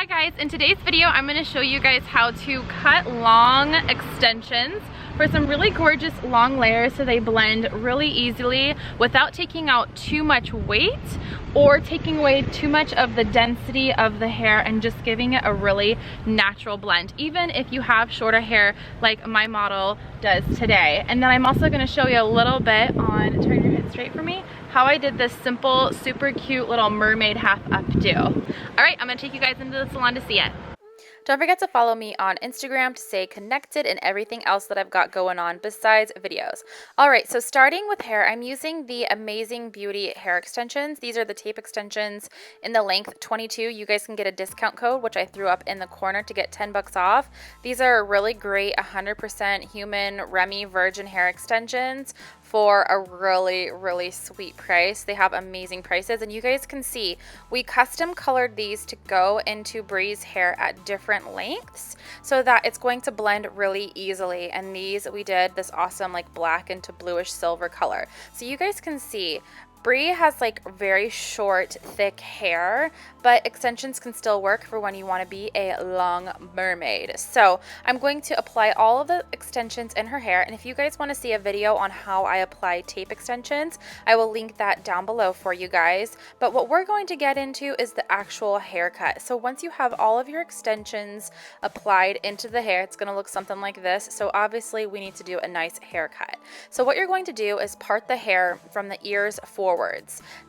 Hi guys, in today's video I'm going to show you guys how to cut long extensions for some really gorgeous long layers so they blend really easily without taking out too much weight or taking away too much of the density of the hair and just giving it a really natural blend, even if you have shorter hair like my model does today. And then I'm also going to show you a little bit on, turn your head straight for me, how I did this simple, super cute little mermaid half updo. All right, I'm gonna take you guys into the salon to see it. Don't forget to follow me on Instagram to stay connected and everything else that I've got going on besides videos. All right, so starting with hair, I'm using the Amazing Beauty hair extensions. These are the tape extensions in the length 22. You guys can get a discount code, which I threw up in the corner to get 10 bucks off. These are really great 100% human Remy virgin hair extensions for a really sweet price. They have amazing prices, and you guys can see we custom colored these to go into Bree's hair at different lengths so that it's going to blend really easily. And these we did this awesome like black into bluish silver color, so you guys can see Bree has like very short, thick hair, but extensions can still work for when you want to be a long mermaid. So I'm going to apply all of the extensions in her hair, and if you guys want to see a video on how I apply tape extensions, I will link that down below for you guys. But what we're going to get into is the actual haircut. So once you have all of your extensions applied into the hair, it's going to look something like this. So obviously we need to do a nice haircut. So what you're going to do is part the hair from the ears forwards.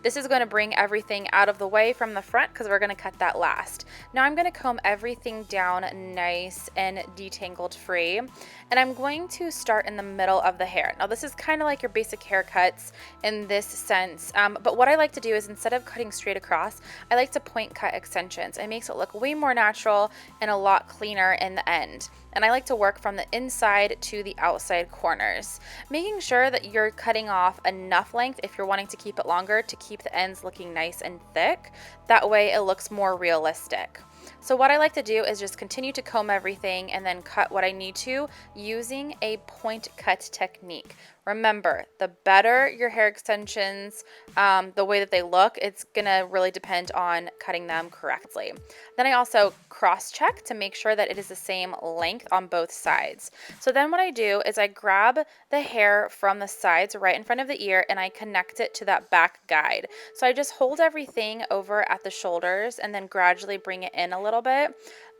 This is going to bring everything out of the way from the front because we're going to cut that last. Now I'm going to comb everything down nice and detangled free, and I'm going to start in the middle of the hair. Now this is kind of like your basic haircuts in this sense, but what I like to do is instead of cutting straight across, I like to point cut extensions. It makes it look way more natural and a lot cleaner in the end. And I like to work from the inside to the outside corners, making sure that you're cutting off enough length if you're wanting to keep it longer to keep the ends looking nice and thick. That way it looks more realistic. So what I like to do is just continue to comb everything and then cut what I need to using a point cut technique. Remember, the better your hair extensions, the way that they look, it's gonna really depend on cutting them correctly. Then I also cross-check to make sure that it is the same length on both sides. So then what I do is I grab the hair from the sides right in front of the ear and I connect it to that back guide. So I just hold everything over at the shoulders and then gradually bring it in a little bit.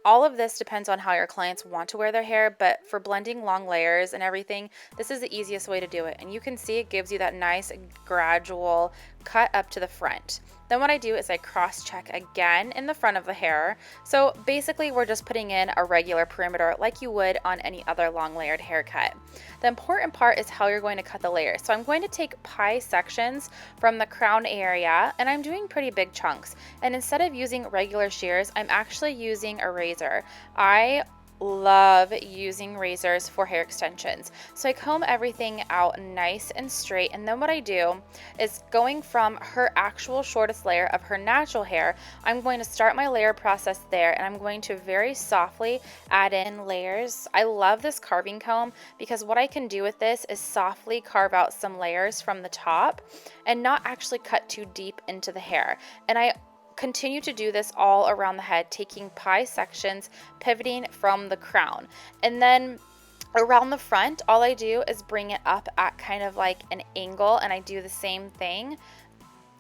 All of this depends on how your clients want to wear their hair, but for blending long layers and everything, this is the easiest way to do it. And you can see it gives you that nice gradual cut up to the front. Then what I do is I cross-check again in the front of the hair. So basically we're just putting in a regular perimeter like you would on any other long layered haircut. The important part is how you're going to cut the layers. So I'm going to take pie sections from the crown area, and I'm doing pretty big chunks. And instead of using regular shears, I'm actually using a razor. I love using razors for hair extensions. So I comb everything out nice and straight, and then what I do is going from her actual shortest layer of her natural hair, I'm going to start my layer process there, and I'm going to very softly add in layers. I love this carving comb because what I can do with this is softly carve out some layers from the top and not actually cut too deep into the hair. And I continue to do this all around the head, taking pie sections, pivoting from the crown. And then around the front, all I do is bring it up at kind of like an angle, and I do the same thing.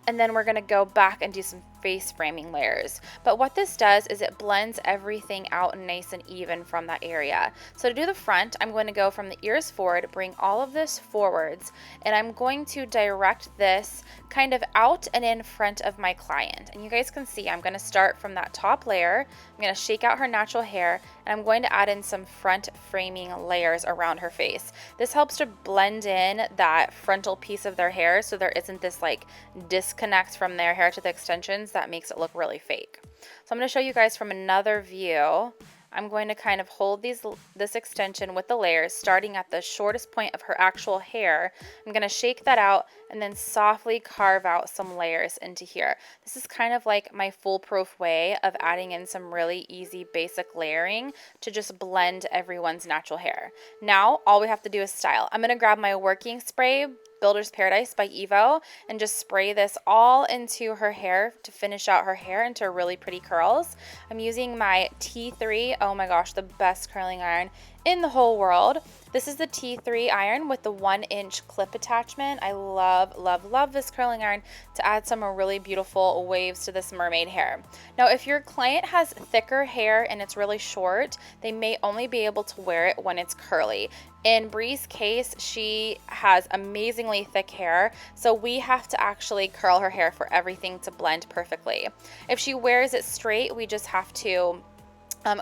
And then we're going to go back and do some face framing layers. But what this does is it blends everything out nice and even from that area. So to do the front, I'm going to go from the ears forward, bring all of this forwards, and I'm going to direct this kind of out and in front of my client. And you guys can see I'm going to start from that top layer. I'm going to shake out her natural hair, and I'm going to add in some front framing layers around her face. This helps to blend in that frontal piece of their hair so there isn't this like disconnect from their hair to the extensions that makes it look really fake. So I'm going to show you guys from another view. I'm going to kind of hold this extension with the layers starting at the shortest point of her actual hair. I'm going to shake that out and then softly carve out some layers into here. This is kind of like my foolproof way of adding in some really easy basic layering to just blend everyone's natural hair. Now all we have to do is style. I'm going to grab my working spray Builder's Paradise by Evo and just spray this all into her hair to finish out her hair into really pretty curls. I'm using my T3, oh my gosh, the best curling iron in the whole world. This is the T3 iron with the 1-inch clip attachment. I love, love, love this curling iron to add some really beautiful waves to this mermaid hair. Now, if your client has thicker hair and it's really short, they may only be able to wear it when it's curly. In Bree's case, she has amazingly thick hair, so we have to actually curl her hair for everything to blend perfectly. If she wears it straight, we just have to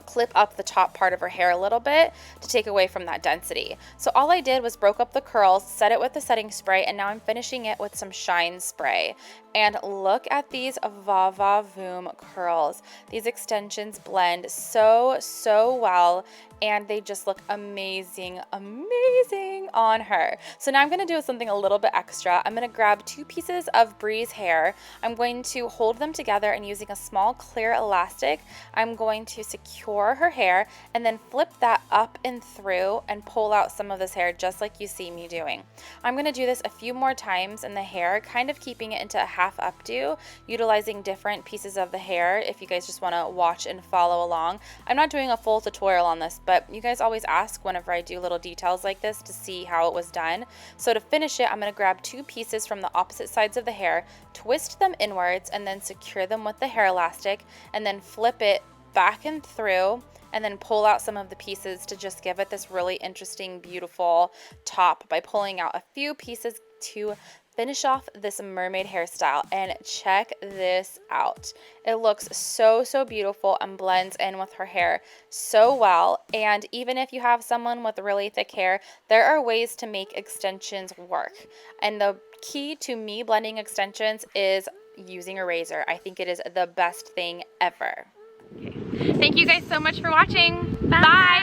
clip up the top part of her hair a little bit to take away from that density. So all I did was broke up the curls, set it with the setting spray, and now I'm finishing it with some shine spray. And look at these Va Va Voom curls. These extensions blend so, so well, and they just look amazing, amazing on her. So now I'm gonna do something a little bit extra. I'm gonna grab 2 pieces of Bree's hair. I'm going to hold them together, and using a small clear elastic, I'm going to secure her hair and then flip that up and through and pull out some of this hair just like you see me doing. I'm gonna do this a few more times in the hair, kind of keeping it into a half updo, utilizing different pieces of the hair if you guys just wanna watch and follow along. I'm not doing a full tutorial on this, but you guys always ask whenever I do little details like this to see how it was done. So to finish it, I'm gonna grab 2 pieces from the opposite sides of the hair, twist them inwards, and then secure them with the hair elastic, and then flip it back and through, and then pull out some of the pieces to just give it this really interesting, beautiful top by pulling out a few pieces to finish off this mermaid hairstyle. And check this out. It looks so, so beautiful and blends in with her hair so well. And even if you have someone with really thick hair, there are ways to make extensions work. And the key to me blending extensions is using a razor. I think it is the best thing ever. Okay. Thank you guys so much for watching. Bye. Bye.